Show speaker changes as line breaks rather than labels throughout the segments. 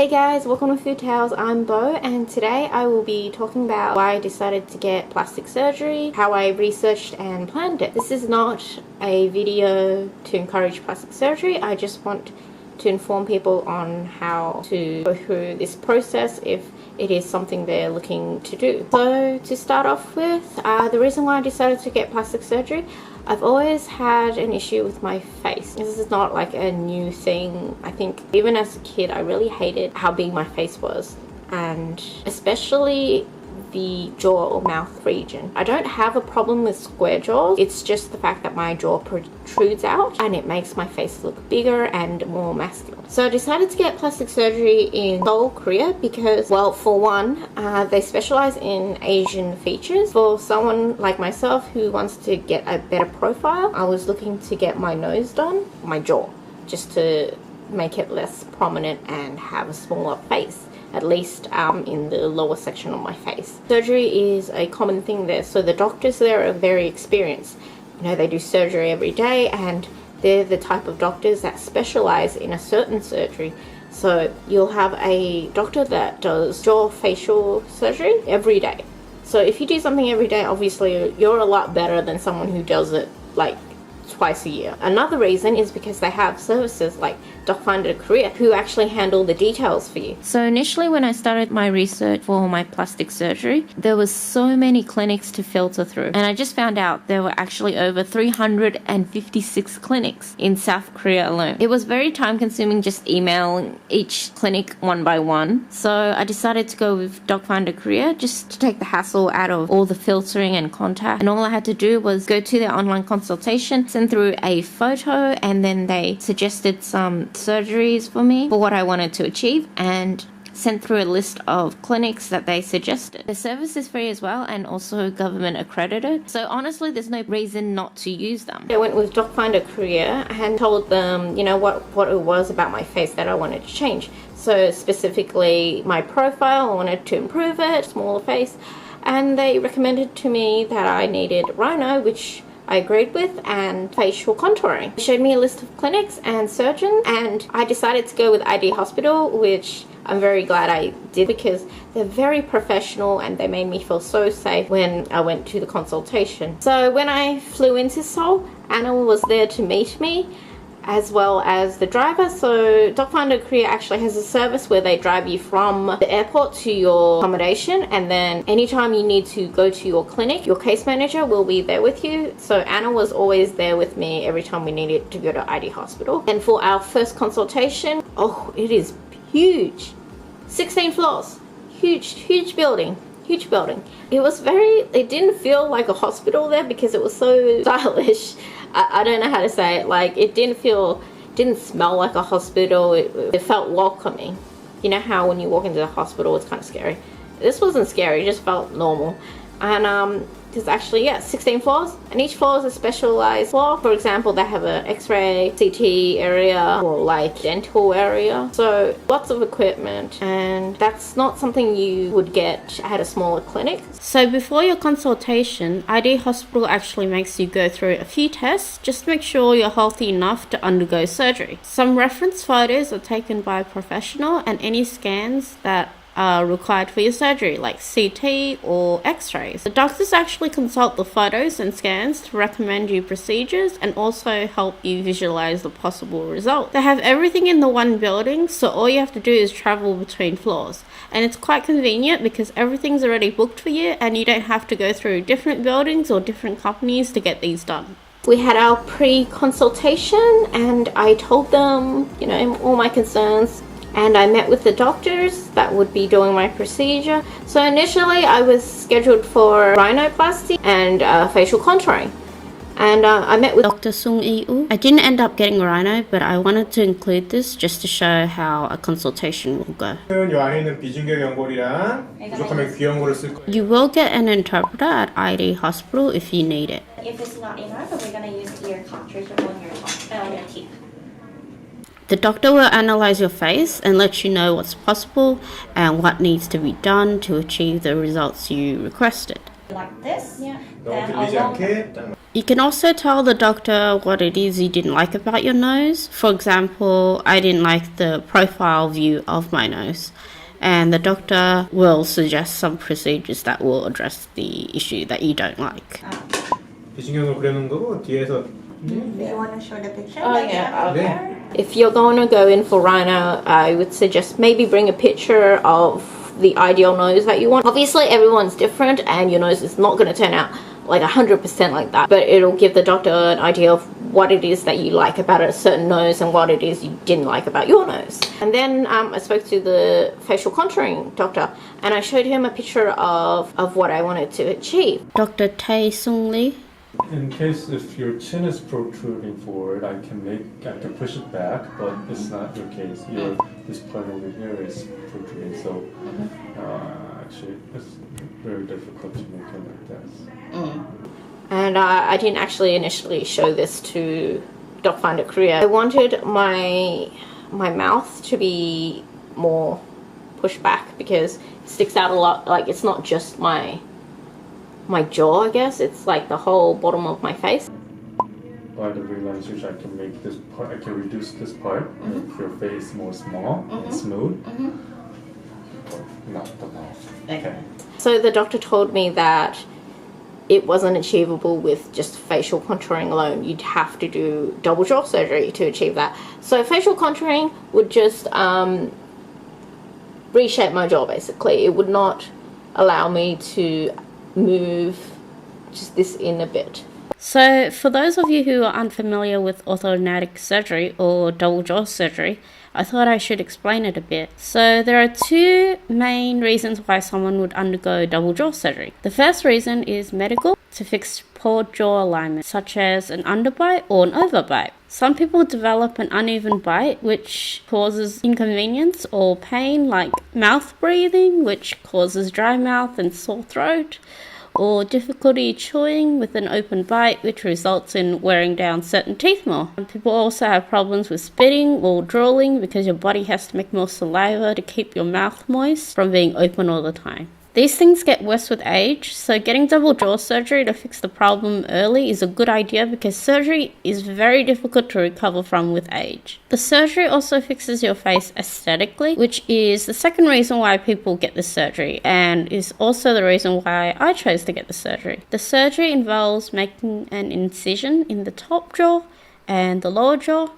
Hey guys, welcome to Food Tales. I'm Bo, and today I will be talking about why I decided to get plastic surgery, how I researched and planned it. This is not a video to encourage plastic surgery. I just want to inform people on how to go through this process if it is something they're looking to do. So to start off with, the reason why I decided to get plastic surgery, I've always had an issue with my face. This is not like a new thing. I think even as a kid I really hated how big my face was, and especially the jaw or mouth region. I don't have a problem with square jaws, it's just the fact that my jaw protrudes out and it makes my face look bigger and more masculine. So I decided to get plastic surgery in Seoul, Korea because, well, for one, they specialize in Asian features. For someone like myself who wants to get a better profile, I was looking to get my nose done, my jaw, just to make it less prominent and have a smaller face, at least in the lower section of my face. Surgery is a common thing there, so the doctors there are very experienced. You know, they do surgery every day and they're the type of doctors that specialize in a certain surgery. So you'll have a doctor that does jaw facial surgery every day. So if you do something every day, obviously you're a lot better than someone who does it like twice a year. Another reason is because they have services like DocFinder Korea who actually handle the details for you. So initially when I started my research for my plastic surgery, there was so many clinics to filter through, and I just found out there were actually over 356 clinics in South Korea alone. It was very time consuming just emailing each clinic one by one, so I decided to go with DocFinder Korea just to take the hassle out of all the filtering and contact, and all I had to do was go to their online consultation, send through a photo, and then they suggested some surgeries for me for what I wanted to achieve and sent through a list of clinics that they suggested. The service is free as well and also government accredited, so honestly there's no reason not to use them. I went with DocFinder Korea and told them, you know, what it was about my face that I wanted to change. So specifically my profile, I wanted to improve it, smaller face, and they recommended to me that I needed rhino, which I agreed with, and facial contouring. They showed me a list of clinics and surgeons, and I decided to go with ID Hospital, which I'm very glad I did because they're very professional and they made me feel so safe when I went to the consultation. So when I flew into Seoul, Anna was there to meet me, as well as the driver. So DocFinder Korea actually has a service where they drive you from the airport to your accommodation, and then anytime you need to go to your clinic, your case manager will be there with you. So Anna was always there with me every time we needed to go to ID Hospital. And for our first consultation, oh, it is huge, 16 floors, huge building. Huge building. It didn't feel like a hospital there because it was so stylish. I don't know how to say it. Like, it didn't smell like a hospital. It felt welcoming. You know how when you walk into the hospital it's kind of scary. This wasn't scary, it just felt normal. And there's actually 16 floors, and each floor is a specialized floor. For example, they have an X-ray, CT area, or like dental area. So lots of equipment, and that's not something you would get at a smaller clinic. So before your consultation, ID Hospital actually makes you go through a few tests just to make sure you're healthy enough to undergo surgery. Some reference photos are taken by a professional, and any scans that are required for your surgery, like CT or X-rays. The doctors actually consult the photos and scans to recommend you procedures and also help you visualize the possible result. They have everything in the one building, so all you have to do is travel between floors, and it's quite convenient because everything's already booked for you and you don't have to go through different buildings or different companies to get these done. We had our pre-consultation and I told them, you know, all my concerns, and I met with the doctors that would be doing my procedure. So initially I was scheduled for rhinoplasty and facial contouring, and I met with Dr. Sung. I didn't end up getting rhino, but I wanted to include this just to show how a consultation will go. You will get an interpreter at ID Hospital if you need it.
If it's not enough, we're going to use ear cartridge on your teeth.
The doctor will analyze your face and let you know what's possible and what needs to be done to achieve the results you requested.
Like this,
너무 들리지 않게
You can also tell the doctor what it is you didn't like about your nose. For example, I didn't like the profile view of my nose, and the doctor will suggest some procedures that will address the issue that you don't like.
비중형을 그리는 거고 뒤에서
Do you want to show the picture?
Oh,
that you
yeah,
have
okay.
there?
If you're going to go in for rhino, I would suggest maybe bring a picture of the ideal nose that you want. Obviously, everyone's different and your nose is not going to turn out like 100% like that, but it'll give the doctor an idea of what it is that you like about a certain nose and what it is you didn't like about your nose. And then I spoke to the facial contouring doctor and I showed him a picture of what I wanted to achieve. Dr. Tae Sung.
In case if your chin is protruding forward, I can push it back, but it's not your case. This part over here is protruding, so actually it's very difficult to make it like this.
And I didn't actually initially show this to Doc Finder Korea. I wanted my mouth to be more pushed back because it sticks out a lot. Like it's not just my jaw, I guess. It's like the whole bottom of my face.
By the Vline switch, I can make this part. I can reduce this part, make your face more small and smooth, but not the mouth. Okay.
So the doctor told me that it wasn't achievable with just facial contouring alone. You'd have to do double jaw surgery to achieve that. So facial contouring would just reshape my jaw basically. It would not allow me to move just this in a bit. So for those of you who are unfamiliar with orthodontic surgery or double jaw surgery, I thought I should explain it a bit. So there are two main reasons why someone would undergo double jaw surgery. The first reason is medical, to fix poor jaw alignment, such as an underbite or an overbite. Some people develop an uneven bite, which causes inconvenience or pain, like mouth breathing, which causes dry mouth and sore throat, or difficulty chewing with an open bite, which results in wearing down certain teeth more. And people also have problems with spitting or drooling because your body has to make more saliva to keep your mouth moist from being open all the time. These things get worse with age, so getting double jaw surgery to fix the problem early is a good idea because surgery is very difficult to recover from with age. The surgery also fixes your face aesthetically, which is the second reason why people get the surgery and is also the reason why I chose to get the surgery. The surgery involves making an incision in the top jaw and the lower jaw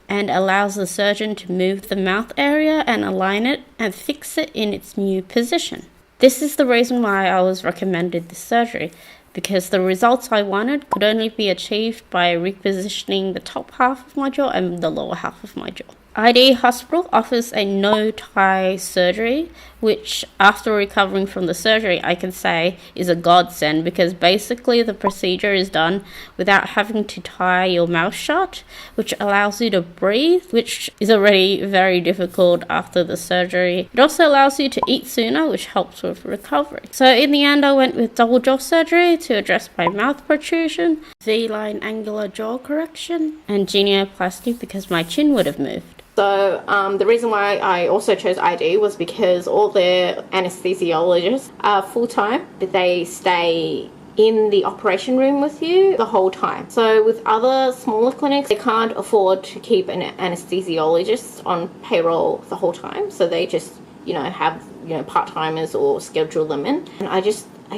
and allows the surgeon to move the mouth area and align it and fix it in its new position. This is the reason why I was recommended this surgery, because the results I wanted could only be achieved by repositioning the top half of my jaw and the lower half of my jaw. ID Hospital offers a no-tie surgery, which after recovering from the surgery I can say is a godsend because basically the procedure is done without having to tie your mouth shut, which allows you to breathe, which is already very difficult after the surgery. It also allows you to eat sooner, which helps with recovery. So in the end I went with double jaw surgery to address my mouth protrusion, Vline angular jaw correction, and genioplasty because my chin would have moved. So the reason why I also chose ID was because all their anesthesiologists are full-time, but they stay in the operation room with you the whole time. So with other smaller clinics, they can't afford to keep an anesthesiologist on payroll the whole time. So they just, have, part-timers or schedule them in. And I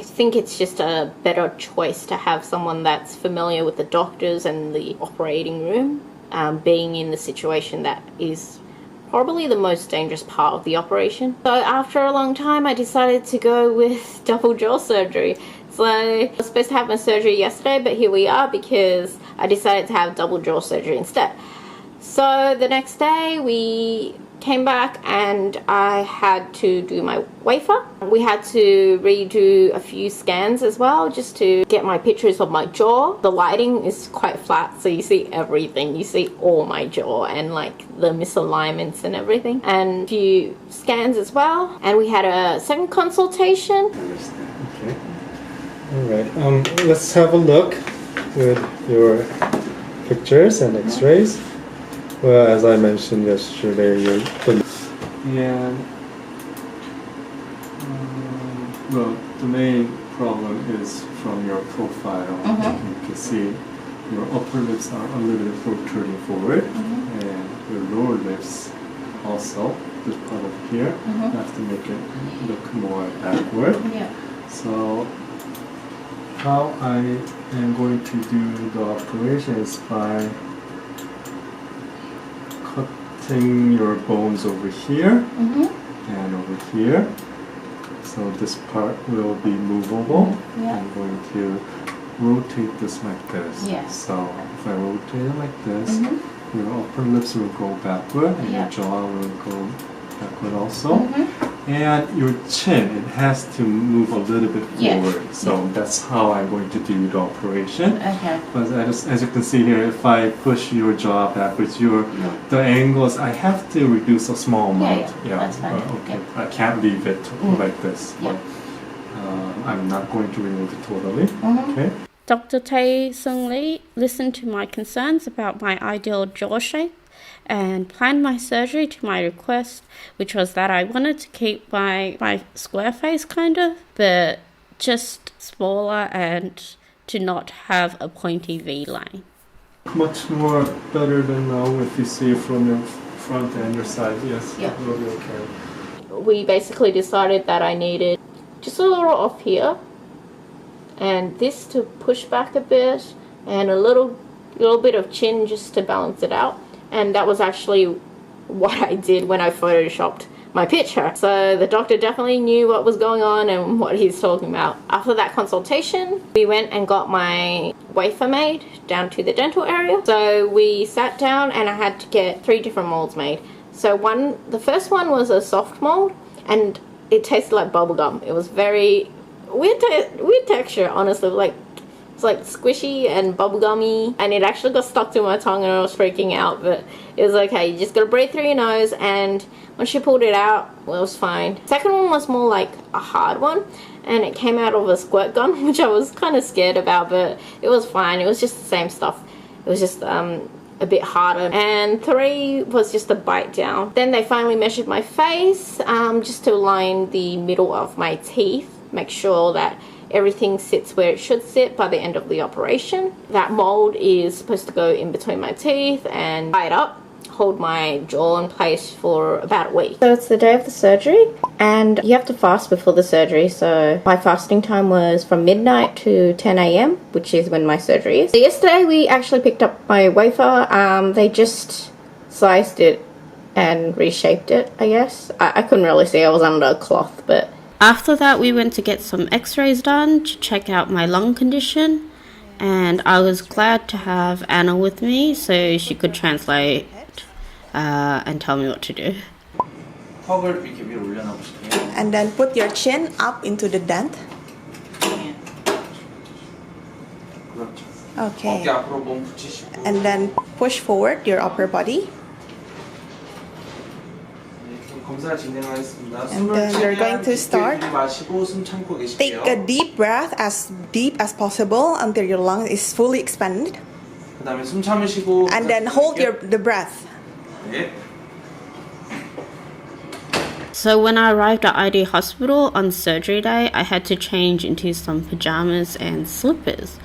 think it's just a better choice to have someone that's familiar with the doctors and the operating room. Being in the situation that is probably the most dangerous part of the operation. So after a long time I decided to go with double jaw surgery. So I was supposed to have my surgery yesterday, but here we are because I decided to have double jaw surgery instead. So the next day we came back and I had to do my wafer. We had to redo a few scans as well just to get my pictures of my jaw. The lighting is quite flat so you see everything. You see all my jaw and like the misalignments and everything, and a few scans as well. And we had a second consultation.
Okay. Alright, let's have a look with your pictures and x-rays. Well, as I mentioned yesterday, the main problem is from your profile. You can see your upper lips are a little bit protruding forward, and your lower lips also, this part of here, you have to make it look more backward.
Yeah.
So how I am going to do the operation is by cutting your bones over here and over here. So this part will be movable. I'm going to rotate this like this. So if I rotate it like this, your upper lips will go backward and your jaw will go backward also. And your chin, it has to move a little bit forward. So that's how I'm going to do the operation.
Okay.
But as you can see here, if I push your jaw backwards, the angles, I have to reduce a small amount.
That's fine.
Okay. I can't leave it like this. But, I'm not going to remove it totally. Okay.
Dr. Tae Sung listened to my concerns about my ideal jaw shape and planned my surgery to my request, which was that I wanted to keep my square face kind of, but just smaller and to not have a pointy V-line.
Much more better than now if you see it from your front and your side. Yes, it will be okay. We basically decided that I needed just a little off here, and this to push back a bit, and a little bit of chin just to balance it out. And that was actually what I did when I photoshopped my picture. So the doctor definitely knew what was going on and what he's talking about. After that consultation, we went and got my wafer made down to the dental area. So we sat down and I had to get 3 different molds made. So the first one was a soft mold, and it tasted like bubblegum. It was very weird texture, honestly. It's like squishy and bubblegummy, and it actually got stuck to my tongue and I was freaking out, but it was okay. You just gotta breathe through your nose, and once you pulled it out, well, it was fine. Second one was more like a hard one, and it came out of a squirt gun, which I was kind of scared about, but it was fine. It was just the same stuff. It was just a bit harder. And 3 was just a bite down. Then they finally measured my face just to line the middle of my teeth, make sure that everything sits where it should sit by the end of the operation. That mold is supposed to go in between my teeth and tie it up, hold my jaw in place for about a week. So it's the day of the surgery, and you have to fast before the surgery. So my fasting time was from midnight to 10 a.m, which is when my surgery is. So yesterday we actually picked up my wafer. They just sliced it and reshaped it, I guess. I couldn't really see, I was under a cloth, but after that we went to get some x-rays done to check out my lung condition, and I was glad to have Anna with me so she could translate and tell me what to do.
And then put your chin up into the dent. Okay. And then push forward your upper body. And then you're going to start. Take a deep breath, as deep as possible until your lung is fully expanded. And then hold the breath.
So when I arrived at ID Hospital on surgery day, I had to change into some pajamas and slippers.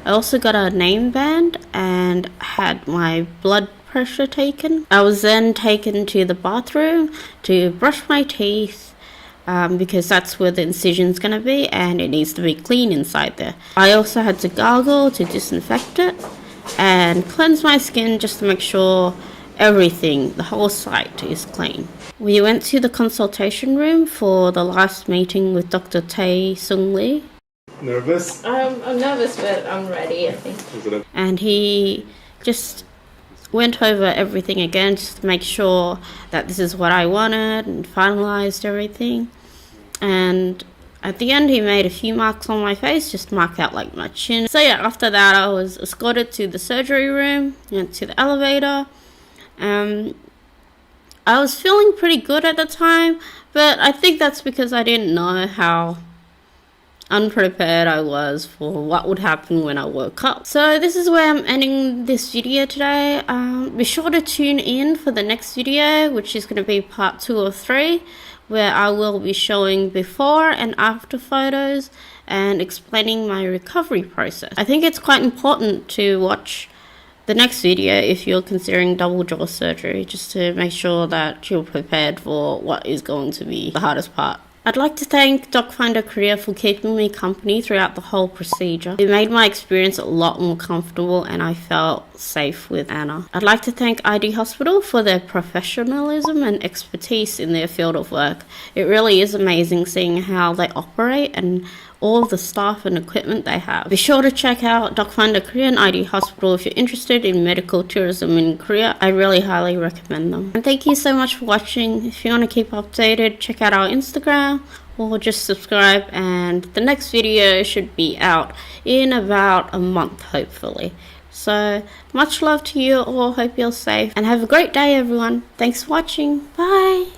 I also got a name band and had my blood pressure taken. I was then taken to the bathroom to brush my teeth because that's where the incision's gonna be and it needs to be clean inside there. I also had to gargle to disinfect it and cleanse my skin just to make sure everything, the whole site, is clean. We went to the consultation room for the last meeting with Dr. Tae Sung.
Nervous?
I'm nervous, but I'm ready, I think. And he just went over everything again just to make sure that this is what I wanted and finalized everything. And at the end he made a few marks on my face, just mark out like my chin. So yeah, after that I was escorted to the surgery room, went to the elevator. I was feeling pretty good at the time, but I think that's because I didn't know how unprepared I was for what would happen when I woke up. So this is where I'm ending this video today. Be sure to tune in for the next video, which is going to be part 2 or 3, where I will be showing before and after photos and explaining my recovery process. I think it's quite important to watch the next video if you're considering double jaw surgery, just to make sure that you're prepared for what is going to be the hardest part. I'd like to thank DocFinder Korea for keeping me company throughout the whole procedure. It made my experience a lot more comfortable and I felt safe with Anna. I'd like to thank ID Hospital for their professionalism and expertise in their field of work. It really is amazing seeing how they operate and all the staff and equipment they have. Be sure to check out DocFinder Korea and ID Hospital if you're interested in medical tourism in Korea. I really highly recommend them. And thank you so much for watching. If you want to keep updated, check out our Instagram or just subscribe, and the next video should be out in about a month, hopefully. So much love to you all, hope you're safe and have a great day everyone. Thanks for watching, bye.